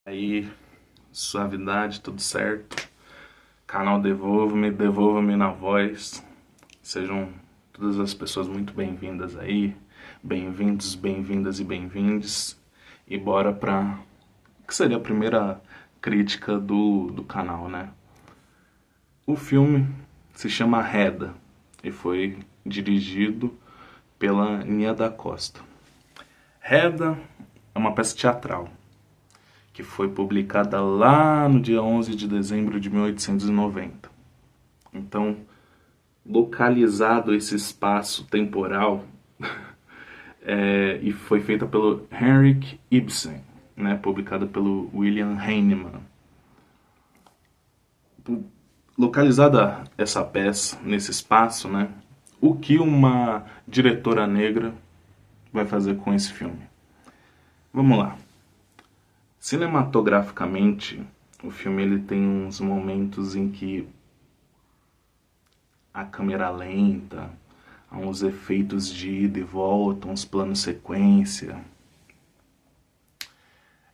Aí, suavidade, tudo certo. Canal Devolva-me na voz. Sejam todas as pessoas muito bem-vindas aí. Bem-vindos, bem-vindas e bem-vindes. E bora pra... que seria a primeira crítica do canal, né? O filme se chama Reda e foi dirigido pela Nia da Costa. Reda é uma peça teatral que foi publicada lá no dia 11 de dezembro de 1890. Então, localizado esse espaço temporal, e foi feita pelo Henrik Ibsen, né, publicada pelo William Heinemann. Localizada essa peça nesse espaço, né, o que uma diretora negra vai fazer com esse filme? Vamos lá. Cinematograficamente, o filme ele tem uns momentos em que a câmera lenta, há uns efeitos de ida e volta, uns planos sequência.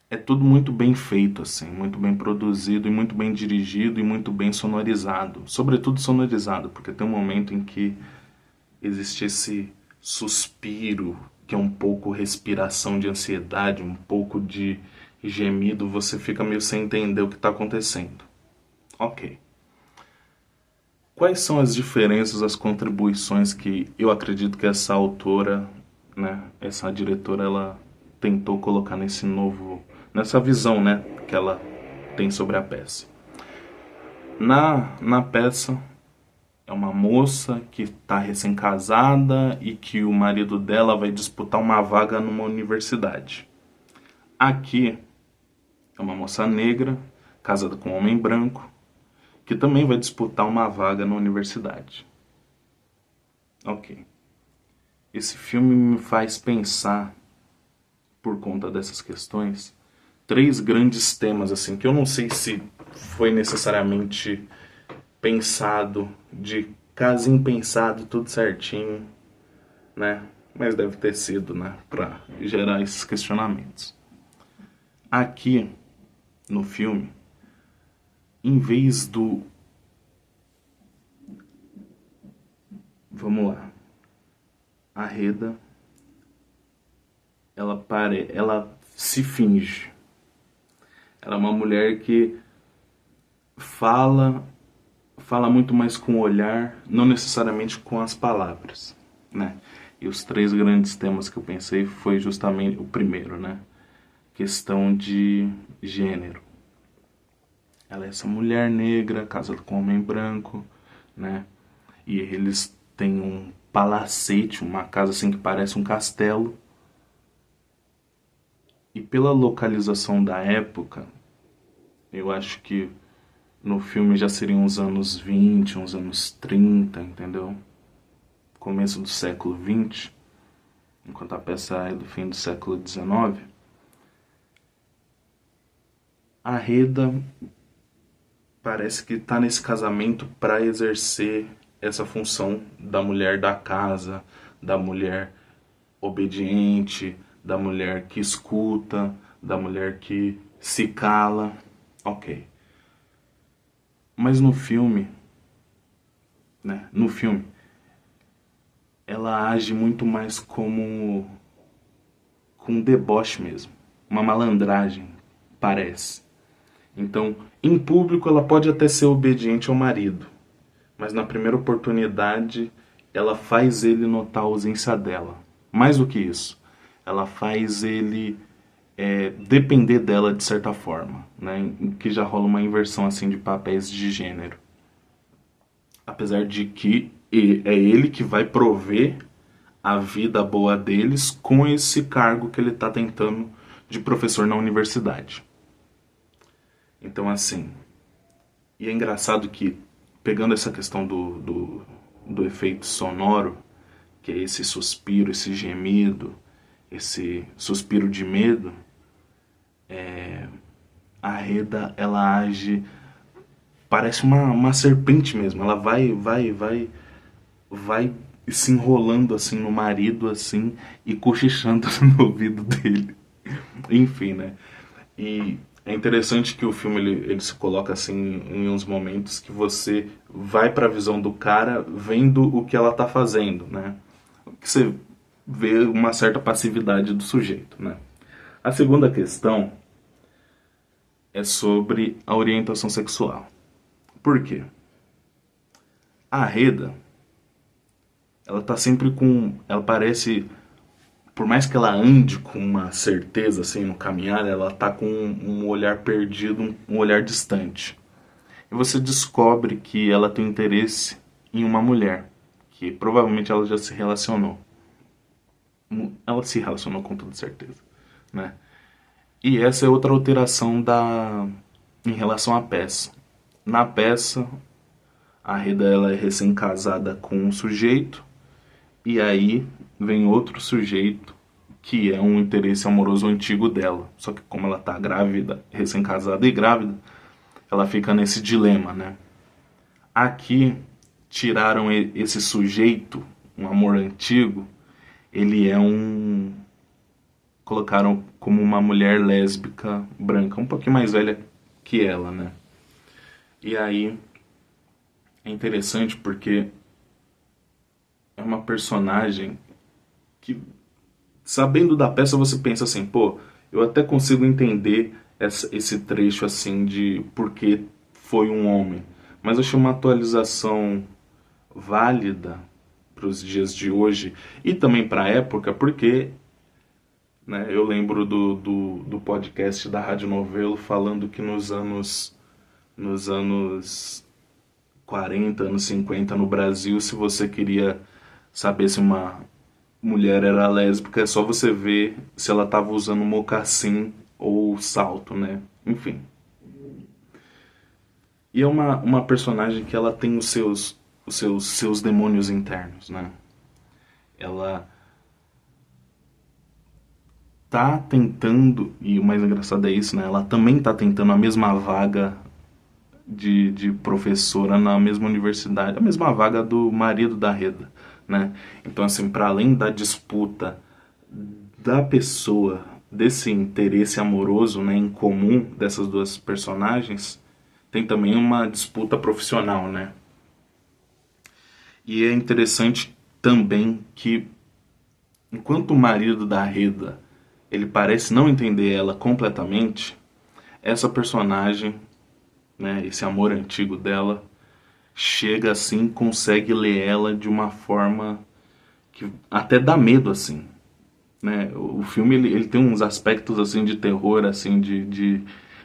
É tudo muito bem feito, assim, muito bem produzido e muito bem dirigido e muito bem sonorizado. Sobretudo sonorizado, porque tem um momento em que existe esse suspiro, que é um pouco respiração de ansiedade, um pouco de gemido, você fica meio sem entender o que está acontecendo. Ok. Quais são as diferenças, as contribuições que eu acredito que essa autora, né, essa diretora, ela tentou colocar nessa visão, né, que ela tem sobre a peça? Na peça, é uma moça que está recém-casada e que o marido dela vai disputar uma vaga numa universidade. Aqui, é uma moça negra, casada com um homem branco, que também vai disputar uma vaga na universidade. Ok. Esse filme me faz pensar, por conta dessas questões, três grandes temas, assim, que eu não sei se foi necessariamente pensado, de casinho pensado, tudo certinho, né? Mas deve ter sido, né? Pra gerar esses questionamentos. Aqui, no filme, em vez do... Vamos lá. A Reda, ela se finge. Ela é uma mulher que fala muito mais com o olhar, não necessariamente com as palavras, né? E os três grandes temas que eu pensei foi justamente o primeiro, né? Questão de gênero. Ela é essa mulher negra, casada com um homem branco, né? E eles têm um palacete, uma casa assim que parece um castelo. E pela localização da época, eu acho que no filme já seriam uns anos 20, uns anos 30, entendeu? Começo do século 20, enquanto a peça é do fim do século 19. A Reda parece que está nesse casamento para exercer essa função da mulher da casa, da mulher obediente, da mulher que escuta, da mulher que se cala. Ok. Mas no filme, né? No filme, ela age muito mais como com um deboche mesmo, uma malandragem, parece. Então, em público ela pode até ser obediente ao marido, mas na primeira oportunidade ela faz ele notar a ausência dela. Mais do que isso, ela faz ele depender dela de certa forma, né? Em que já rola uma inversão assim de papéis de gênero. Apesar de que é ele que vai prover a vida boa deles com esse cargo que ele está tentando de professor na universidade. Então, assim, e é engraçado que, pegando essa questão do efeito sonoro, que é esse suspiro, esse gemido, esse suspiro de medo, a Reda, ela age, parece uma serpente mesmo, ela vai se enrolando assim no marido, assim, e cochichando no ouvido dele. Enfim, né? E É interessante que o filme ele se coloca assim em uns momentos que você vai para a visão do cara vendo o que ela tá fazendo, né? Que você vê uma certa passividade do sujeito, né? A segunda questão é sobre a orientação sexual. Por quê? A Reda, ela tá sempre com, ela parece, por mais que ela ande com uma certeza assim no caminhar, ela tá com um olhar perdido, um olhar distante. E você descobre que ela tem interesse em uma mulher, que provavelmente ela já se relacionou. Ela se relacionou com toda certeza, né? E essa é outra alteração em relação à peça. Na peça, a Reda ela é recém-casada com um sujeito e aí vem outro sujeito que é um interesse amoroso antigo dela. Só que como ela tá grávida, recém-casada e grávida, ela fica nesse dilema, né? Aqui tiraram esse sujeito, um amor antigo, ele é um colocaram como uma mulher lésbica branca, um pouquinho mais velha que ela, né? E aí é interessante porque é uma personagem que, sabendo da peça, você pensa assim, pô, eu até consigo entender esse trecho assim de porque foi um homem. Mas eu achei uma atualização válida para os dias de hoje e também para a época, porque né, eu lembro do podcast da Rádio Novelo falando que nos anos 40, anos 50 no Brasil, se você queria saber se uma mulher era lésbica, é só você ver se ela estava usando mocassim ou salto, né? Enfim. E é uma personagem que ela tem seus demônios internos, né? Ela tá tentando, e o mais engraçado é isso, né? Ela também tá tentando a mesma vaga de professora na mesma universidade, a mesma vaga do marido da Reda, né? Então, assim, para além da disputa da pessoa, desse interesse amoroso, né, em comum dessas duas personagens, tem também uma disputa profissional, né? E é interessante também que, enquanto o marido da Reda, ele parece não entender ela completamente, essa personagem, né, esse amor antigo dela, chega assim, consegue ler ela de uma forma que até dá medo assim, né? O filme ele tem uns aspectos assim de terror, assim de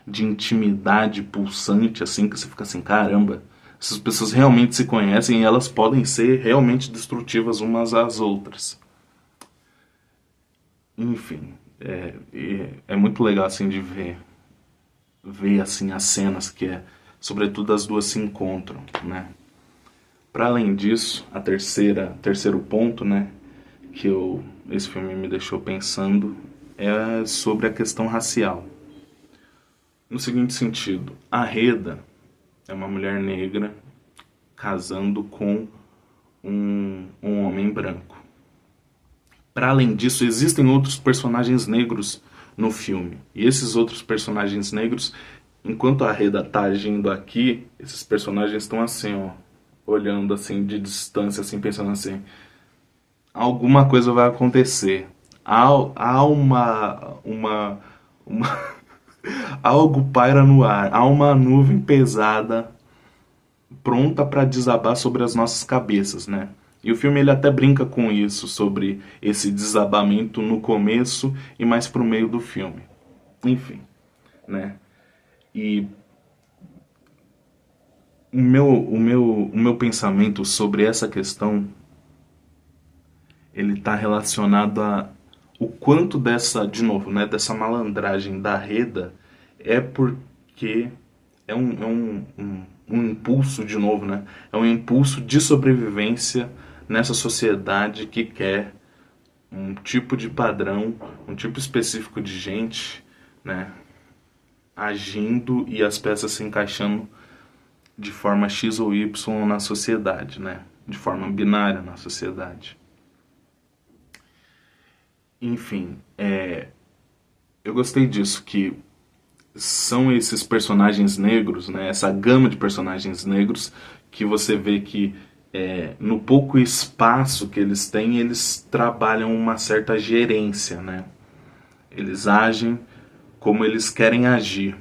intimidade pulsante, assim que você fica assim, caramba, essas pessoas realmente se conhecem e elas podem ser realmente destrutivas umas às outras. Enfim, é muito legal assim de ver assim as cenas que sobretudo as duas se encontram, né? Para além disso, terceiro ponto, né, que esse filme me deixou pensando é sobre a questão racial. No seguinte sentido, a Reda é uma mulher negra casando com um homem branco. Para além disso, existem outros personagens negros no filme. E esses outros personagens negros, enquanto a Reda tá agindo aqui, esses personagens estão assim, ó, olhando assim de distância, assim, pensando assim, alguma coisa vai acontecer. Há uma algo paira no ar, há uma nuvem pesada pronta para desabar sobre as nossas cabeças, né? E o filme ele até brinca com isso, sobre esse desabamento no começo e mais pro meio do filme. Enfim, né? E o meu pensamento sobre essa questão ele está relacionado a o quanto dessa, de novo, né, dessa malandragem da Reda é porque é um impulso, de novo, né? É um impulso de sobrevivência nessa sociedade que quer um tipo de padrão, um tipo específico de gente, né? Agindo e as peças se encaixando de forma X ou Y na sociedade, né? De forma binária na sociedade. Enfim, eu gostei disso, que são esses personagens negros, né, essa gama de personagens negros que você vê que no pouco espaço que eles têm, eles trabalham uma certa gerência, né? Eles agem como eles querem agir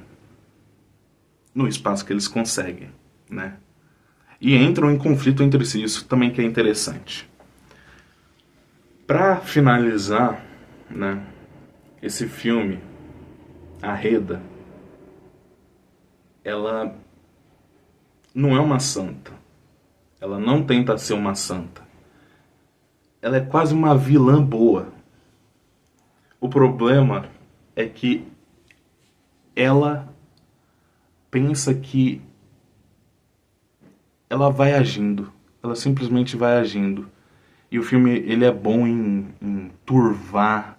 no espaço que eles conseguem, né? E entram em conflito entre si, isso também que é interessante. Para finalizar, né, esse filme, a Reda, ela não é uma santa. Ela não tenta ser uma santa. Ela é quase uma vilã boa. O problema é que ela pensa que ela vai agindo. Ela simplesmente vai agindo. E o filme ele é bom em turvar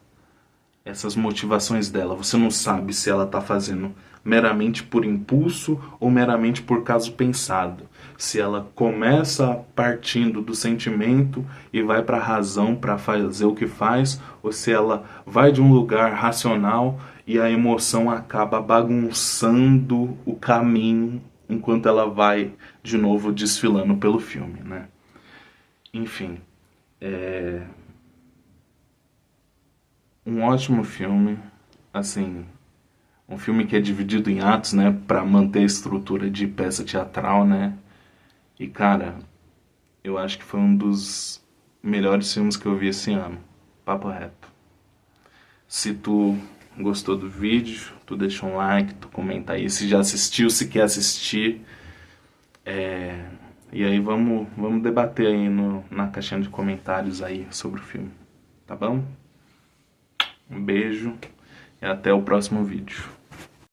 essas motivações dela. Você não sabe se ela está fazendo meramente por impulso ou meramente por caso pensado. Se ela começa partindo do sentimento e vai para a razão para fazer o que faz, ou se ela vai de um lugar racional e a emoção acaba bagunçando o caminho enquanto ela vai de novo desfilando pelo filme, né? Enfim, um ótimo filme, assim, um filme que é dividido em atos, né, para manter a estrutura de peça teatral, né? E cara, eu acho que foi um dos melhores filmes que eu vi esse ano, papo reto. Se tu gostou do vídeo, tu deixa um like, tu comenta aí se já assistiu, se quer assistir. E aí vamos debater aí na caixinha de comentários aí sobre o filme, tá bom? Um beijo e até o próximo vídeo.